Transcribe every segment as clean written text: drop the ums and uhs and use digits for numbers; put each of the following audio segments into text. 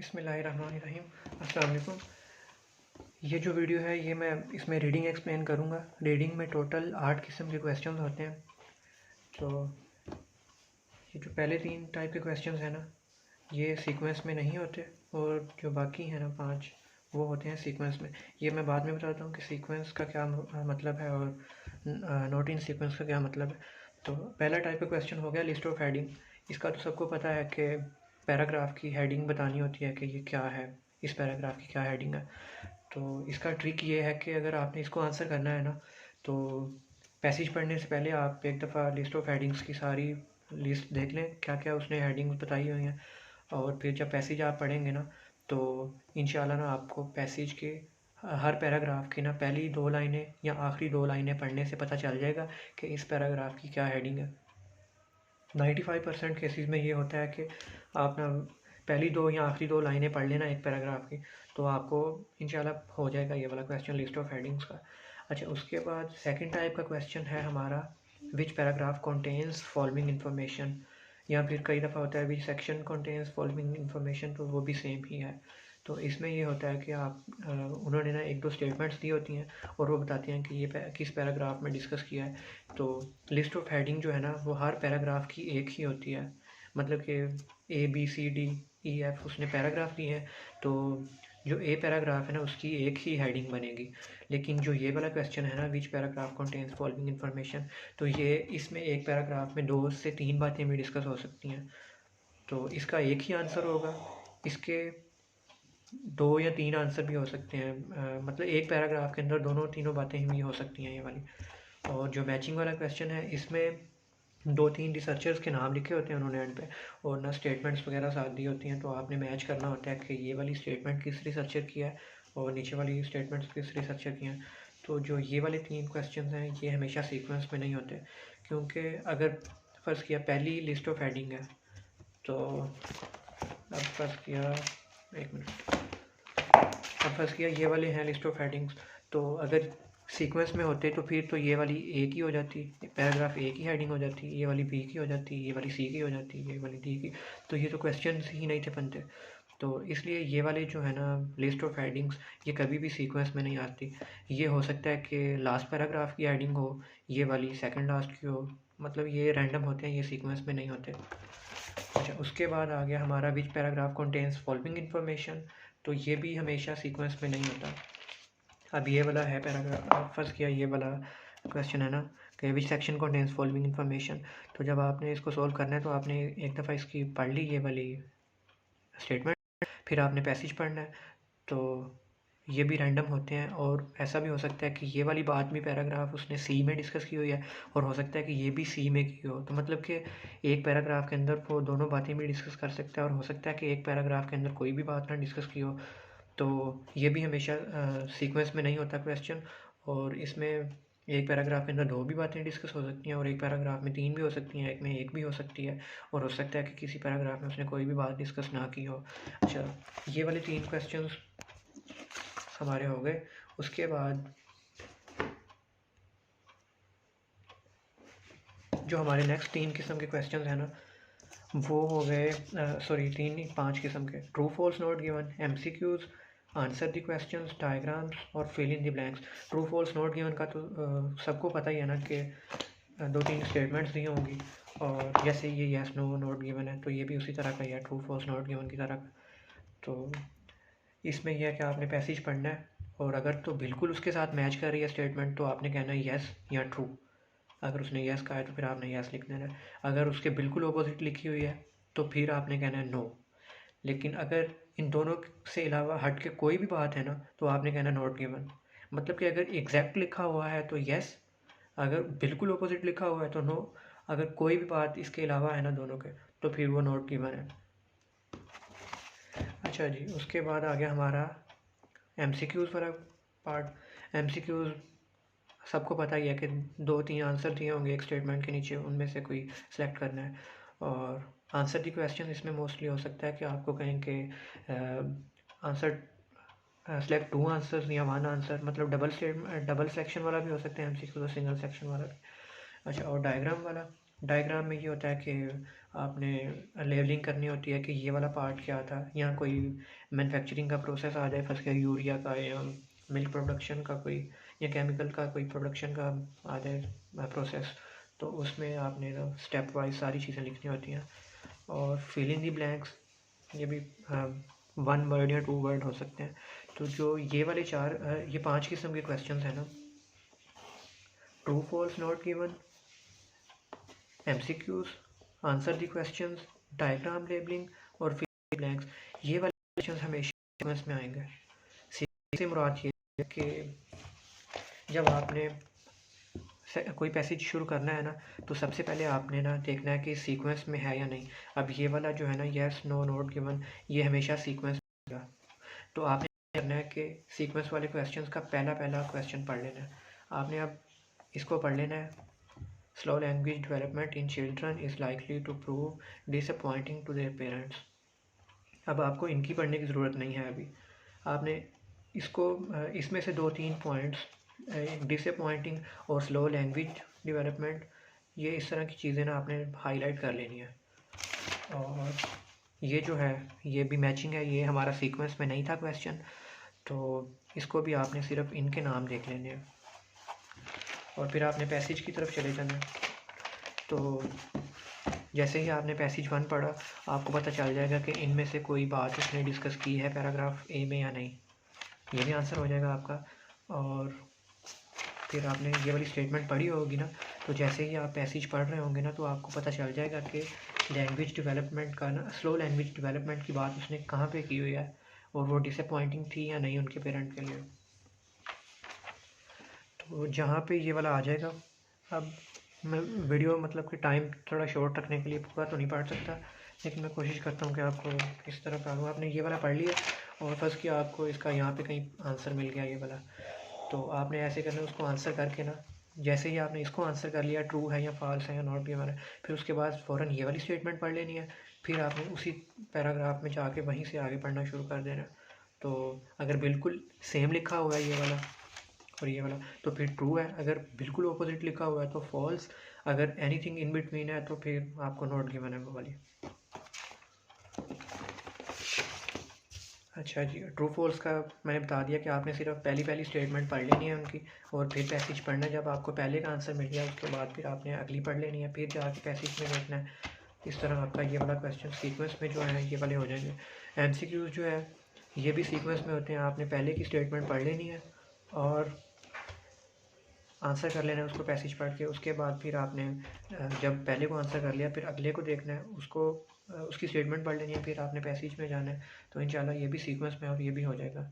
बिस्मिल्लाहिर्रहमानिर्रहीम। अस्सलाम वालेकुम। ये जो वीडियो है ये मैं इसमें रीडिंग एक्सप्लेन करूँगा। रीडिंग में टोटल 8 किस्म के क्वेश्चन होते हैं। तो ये जो पहले 3 टाइप के क्वेश्चन हैं ना, ये सीक्वेंस में नहीं होते, और जो बाकी हैं ना 5 वो होते हैं सीक्वेंस में। ये मैं बाद में बताता हूँ कि सीक्वेंस का क्या मतलब है और नॉट इन सीक्वेंस का क्या मतलब है। तो पहला टाइप का क्वेश्चन हो गया लिस्ट ऑफ हेडिंग। इसका तो सबको पता है कि पैराग्राफ की हेडिंग बतानी होती है कि ये क्या है, इस पैराग्राफ की क्या हेडिंग है। तो इसका ट्रिक ये है कि अगर आपने इसको आंसर करना है ना, तो पैसेज पढ़ने से पहले आप एक दफ़ा लिस्ट ऑफ हेडिंग्स की सारी लिस्ट देख लें, क्या क्या उसने हेडिंग बताई हुई हैं। और फिर जब पैसेज आप पढ़ेंगे ना, तो इंशाल्लाह ना आपको पैसेज के हर पैराग्राफ की ना पहली 2 लाइनें या आखिरी 2 लाइनें पढ़ने से पता चल जाएगा कि इस पैराग्राफ की क्या हेडिंग है। 95% केसेस में ये होता है कि आप ना पहली 2 या आखिरी 2 लाइनें पढ़ लेना एक पैराग्राफ की, तो आपको इंशाल्लाह हो जाएगा ये वाला क्वेश्चन लिस्ट ऑफ हेडिंग्स का। अच्छा, उसके बाद सेकंड टाइप का क्वेश्चन है हमारा विच पैराग्राफ कंटेन्स फॉलोइंग इन्फॉर्मेशन, या फिर कई दफ़ा होता है which section contains following information, तो वो भी सेम ही है। तो इसमें ये होता है कि आप उन्होंने ना 1-2 स्टेटमेंट्स दी होती हैं और वो बताती हैं कि ये किस पैराग्राफ में डिस्कस किया है। तो लिस्ट ऑफ हेडिंग जो है ना, वो हर पैराग्राफ की एक ही होती है। मतलब कि ABCDEF उसने पैराग्राफ दिए हैं, तो जो ए पैराग्राफ है ना उसकी एक ही हेडिंग बनेगी। लेकिन जो ये वाला क्वेश्चन है ना विच पैराग्राफ कंटेन्स फॉलोइंग इन्फॉर्मेशन, तो ये इसमें एक पैराग्राफ में 2 से 3 बातें भी डिस्कस हो सकती हैं। तो इसका एक ही आंसर होगा। इसके 2 या 3 आंसर भी हो सकते हैं। मतलब एक पैराग्राफ के अंदर दोनों तीनों बातें ही हो सकती हैं ये वाली। और जो मैचिंग वाला क्वेश्चन है, इसमें 2-3 रिसर्चर्स के नाम लिखे होते हैं उन्होंने एंड पे, और ना स्टेटमेंट्स वगैरह साथ दी होती हैं। तो आपने मैच करना होता है कि ये वाली स्टेटमेंट किस रिसर्चर की है और नीचे वाली स्टेटमेंट्स किस रिसर्चर की हैं। तो जो ये वाले 3 क्वेश्चन हैं ये हमेशा सीक्वेंस में नहीं होते, क्योंकि अगर फ़र्ज़ किया पहली लिस्ट ऑफ हेडिंग है, तो अब फ़र्ज़ किया एक मिनट अब फ़र्ज़ किया ये वाले हैं लिस्ट ऑफ हेडिंग्स। तो अगर सीक्वेंस में होते तो फिर तो ये वाली ए की हो जाती, पैराग्राफ ए की हेडिंग हो जाती, ये वाली बी की हो जाती, ये वाली सी की हो जाती, ये वाली डी की। तो ये तो क्वेश्चन ही नहीं थे बनते। तो इसलिए ये वाले जो है ना लिस्ट ऑफ हेडिंग्स, ये कभी भी सीक्वेंस में नहीं आती। ये हो सकता है कि लास्ट पैराग्राफ की हेडिंग हो, ये वाली सेकंड लास्ट की हो। मतलब ये रैंडम होते हैं, ये सीक्वेंस में नहीं होते। अच्छा, उसके बाद आ गया हमारा विच पैराग्राफ कंटेन्स फॉलोइंग इन्फॉर्मेशन। तो ये भी हमेशा सीक्वेंस में नहीं होता। अब ये वाला है पैराग्राफ, फर्स्ट किया ये वाला क्वेश्चन है ना कि which section contains following information. तो जब आपने इसको सोल्व करना है तो आपने एक दफ़ा इसकी पढ़ ली ये वाली स्टेटमेंट, फिर आपने पैसेज पढ़ना है। तो ये भी रैंडम होते हैं, और ऐसा भी हो सकता है कि ये वाली बात भी पैराग्राफ उसने सी में डिस्कस की हुई है, और हो सकता है कि ये भी सी में की हो। तो मतलब कि एक पैराग्राफ के अंदर वो दोनों बातें भी डिस्कस कर सकता है, और हो सकता है कि एक पैराग्राफ के अंदर कोई भी बात ना डिस्कस की हो। तो ये भी हमेशा सीक्वेंस में नहीं होता क्वेश्चन। और इसमें एक पैराग्राफ के अंदर 2 भी बातें डिस्कस हो सकती हैं, और एक पैराग्राफ में 3 भी हो सकती हैं, एक में 1 भी हो सकती है, और हो सकता है कि किसी पैराग्राफ में उसने कोई भी बात डिस्कस ना की हो। अच्छा, ये वाले 3 क्वेश्चंस हमारे हो गए। उसके बाद जो हमारे नेक्स्ट 3 किस्म के क्वेश्चंस हैं ना, वो हो गए 3 नहीं 5 किस्म के। True false not given, MCQs, answer the questions, diagrams और fill in the blanks. True false not given का तो सबको पता ही है ना कि 2-3 स्टेटमेंट्स दी होंगी, और जैसे ये येस नो नॉट गिवन है, तो ये भी उसी तरह का ही है, ट्रू फॉल्स नॉट गिवन की तरह का। तो इसमें यह है कि आपने पैसेज पढ़ना है, और अगर तो बिल्कुल उसके साथ मैच कर रही है स्टेटमेंट, तो आपने कहना है येस या ट्रू। अगर उसने येस कहा है तो फिर आपने येस लिख देना है। अगर उसके बिल्कुल अपोजिट लिखी हुई है तो फिर आपने कहना है नो। लेकिन अगर इन दोनों से अलावा हट के कोई भी बात है ना, तो आपने कहना नॉट गिवन। मतलब कि अगर एग्जैक्ट लिखा हुआ है तो येस, अगर बिल्कुल अपोजिट लिखा हुआ है तो नो, अगर कोई भी बात इसके अलावा है ना दोनों के, तो फिर वो नॉट गिवन है। अच्छा जी, उसके बाद आ गया हमारा MCQs वाला पार्ट। MCQs सबको पता ही है कि 2-3 आंसर दिए होंगे एक स्टेटमेंट के नीचे, उनमें से कोई सेलेक्ट करना है। और आंसर दी क्वेश्चन इसमें मोस्टली हो सकता है कि आपको कहें कि आंसर सेलेक्ट 2 आंसर्स या 1 आंसर, मतलब डबल सेक्शन वाला भी हो सकता है MCQ, तो सिंगल सेक्शन वाला भी। अच्छा, और डायग्राम वाला, डायग्राम में ये होता है कि आपने लेवलिंग करनी होती है कि ये वाला पार्ट क्या था, या कोई मैन्युफैक्चरिंग का प्रोसेस आ जाए, फर्स्ट यूरिया का या मिल्क प्रोडक्शन का कोई, या केमिकल का कोई प्रोडक्शन का आ जाए प्रोसेस, तो उसमें आपने ना स्टेप वाइज सारी चीज़ें लिखनी होती हैं। और फिल इन दी ब्लैंक्स ये भी 1 वर्ड या 2 वर्ड हो सकते हैं। तो जो ये वाले ये 5 किस्म के क्वेश्चन हैं ना, true false not given, MCQs, answer the questions, diagram labelling और फिल ब्लैंक्स, ये वाले क्वेश्चंस हमेशा सीक्वेंस में आएंगे। सीक्वेंस से मुराद ये है कि जब आपने कोई पैसेज शुरू करना है ना, तो सबसे पहले आपने ना देखना है कि सीक्वेंस में है या नहीं। अब ये वाला जो है ना, यस नो नोट गिवन, ये हमेशा सीक्वेंस में होगा। तो आपने करना है कि सीक्वेंस वाले क्वेश्चंस का पहला क्वेश्चन पढ़ लेना है। आपने अब इसको पढ़ लेना है, slow language development in children is likely to prove disappointing to their parents. अब आपको इनकी पढ़ने की ज़रूरत नहीं है अभी। आपने इसको इसमें से 2-3 पॉइंट्स, डिसअपॉइंटिंग और स्लो लैंग्वेज डेवलपमेंट, ये इस तरह की चीज़ें ना आपने हाईलाइट कर लेनी है। और ये जो है ये भी मैचिंग है, ये हमारा सीक्वेंस में नहीं था क्वेश्चन, तो इसको भी आपने सिर्फ इनके नाम देख लेने हैं। और फिर आपने पैसेज की तरफ चले जाना है। तो जैसे ही आपने पैसेज 1 पढ़ा, आपको पता चल जाएगा कि इनमें से कोई बात उसने डिस्कस की है पैराग्राफ ए में या नहीं, ये भी आंसर हो जाएगा आपका। और फिर आपने ये वाली स्टेटमेंट पढ़ी होगी ना, तो जैसे ही आप पैसेज पढ़ रहे होंगे ना, तो आपको पता चल जाएगा कि लैंग्वेज डेवलपमेंट का ना, स्लो लैंग्वेज डेवलपमेंट की बात उसने कहाँ पे की हुई है, और वो डिसअपॉइंटिंग थी या नहीं उनके पेरेंट के लिए। तो जहाँ पे ये वाला आ जाएगा, अब मैं वीडियो मतलब कि टाइम थोड़ा शॉर्ट रखने के लिए पूरा तो नहीं पढ़ सकता, लेकिन मैं कोशिश करता हूँ कि आपको किस तरह पढ़ूँ। आपने ये वाला पढ़ लिया और फर्स्ट किया, आपको इसका यहाँ पे कहीं आंसर मिल गया ये वाला, तो आपने ऐसे करना, उसको आंसर करके ना, जैसे ही आपने इसको आंसर कर लिया ट्रू है या फॉल्स है या नॉट भी हमारा, फिर उसके बाद फ़ौरन ये वाली स्टेटमेंट पढ़ लेनी है। फिर आपने उसी पैराग्राफ में जाके वहीं से आगे पढ़ना शुरू कर देना। तो अगर बिल्कुल सेम लिखा हुआ है ये वाला और ये वाला, तो फिर ट्रू है। अगर बिल्कुल ऑपोजिट लिखा हुआ है तो फॉल्स। अगर एनीथिंग इन बिटवीन है तो फिर आपको नॉट गिवन है वो वाली। अच्छा जी, ट्रू फॉल्स का मैंने बता दिया कि आपने सिर्फ पहली स्टेटमेंट पढ़ लेनी है उनकी, और फिर पैसेज पढ़ना है। जब आपको पहले का आंसर मिल गया, उसके बाद फिर आपने अगली पढ़ लेनी है, फिर जाके पैसेज में देखना है। इस तरह आपका ये वाला क्वेश्चन सीक्वेंस में जो है ये वाले हो जाएंगे। MCQs जो है ये भी सीक्वेंस में होते हैं। आपने पहले की स्टेटमेंट पढ़ लेनी है और आंसर कर लेना है उसको पैसेज पढ़ के। उसके बाद फिर आपने जब पहले को आंसर कर लिया, फिर अगले को देखना है, उसको उसकी स्टेटमेंट पढ़ लेनी है, फिर आपने पैसेज में जाना है। तो इंशाल्लाह ये भी सीक्वेंस में और ये भी हो जाएगा।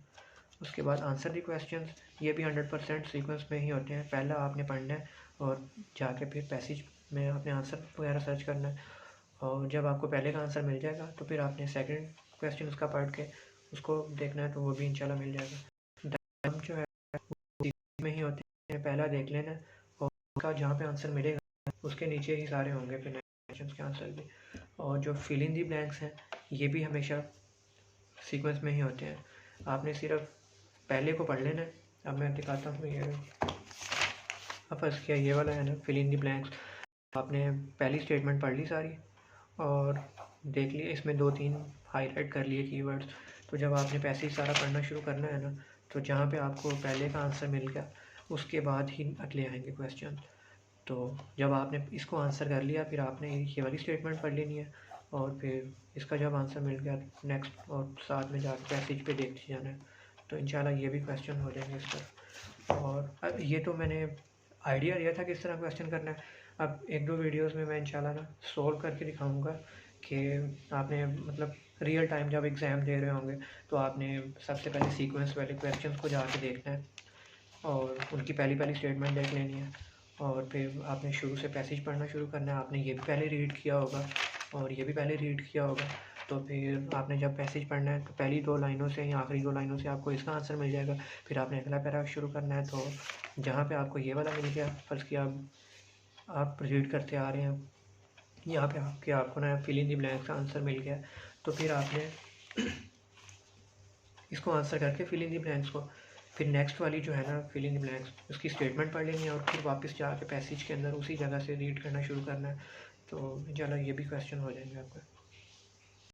उसके बाद आंसर दी क्वेश्चंस, ये भी 100% सीक्वेंस में ही होते हैं। पहला आपने पढ़ना है और जाके फिर पैसेज में आपने आंसर वगैरह सर्च करना है। और जब आपको पहले का आंसर मिल जाएगा तो फिर आपने सेकंड क्वेश्चन उसका पढ़ के उसको देखना है, तो वो भी इंशाल्लाह मिल जाएगा। डायग्राम जो है में ही होते हैं, पहला देख लेना और उसका जहाँ पे आंसर मिलेगा उसके नीचे ही सारे होंगे फिर क्वेश्चन के आंसर भी। और जो फिल इन दी ब्लैंक्स हैं ये भी हमेशा सीक्वेंस में ही होते हैं। आपने सिर्फ पहले को पढ़ लेना है। अब मैं दिखाता हूँ ये, अब फर्स्ट किया ये वाला है ना, फिल इन दी ब्लैंक्स। आपने पहली स्टेटमेंट पढ़ ली सारी और देख लिया, इसमें 2-3 हाईलाइट कर लिए कीवर्ड्स। तो जब आपने पैसेज सारा पढ़ना शुरू करना है ना, तो जहाँ पे आपको पहले का आंसर मिल गया उसके बाद ही अगले आएंगे क्वेश्चन। तो जब आपने इसको आंसर कर लिया, फिर आपने ये वाली स्टेटमेंट पढ़ लेनी है और फिर इसका जब आंसर मिल गया नेक्स्ट, और साथ में जाकर पैसेज पे देखते जाना है। तो इंशाल्लाह ये भी क्वेश्चन हो जाएंगे इस पर। और ये तो मैंने आइडिया दिया था किस तरह क्वेश्चन करना है। अब 1-2 वीडियोस में मैं इंशाल्लाह ना सॉल्व करके दिखाऊंगा कि आपने मतलब रियल टाइम जब एग्ज़ाम दे रहे होंगे तो आपने सबसे पहले सीक्वेंस वाले क्वेश्चंस को जाके देखना है और उनकी पहली स्टेटमेंट देख लेनी है। और फिर आपने शुरू से पैसेज पढ़ना शुरू करना है। आपने ये भी पहले रीड किया होगा और ये भी पहले रीड किया होगा। तो फिर आपने जब पैसेज पढ़ना है तो पहली 2 लाइनों से या आखिरी 2 लाइनों से आपको इसका आंसर मिल जाएगा। फिर आपने अगला पैरा शुरू करना है। तो जहाँ पे आपको ये वाला मिल गया, फर्ज़ किया आप रीड करते आ रहे हैं, यहाँ पे आपको ना फिल इन द ब्लैंक्स का आंसर मिल गया, तो फिर आपने इसको आंसर करके फिल इन द ब्लैंक्स को, फिर नेक्स्ट वाली जो है ना फिल इन द ब्लैंक्स, उसकी स्टेटमेंट पढ़ लेनी है और फिर वापस जाके पैसेज के अंदर उसी जगह से रीड करना शुरू करना है। तो इंशाल्लाह ये भी क्वेश्चन हो जाएंगे आपका।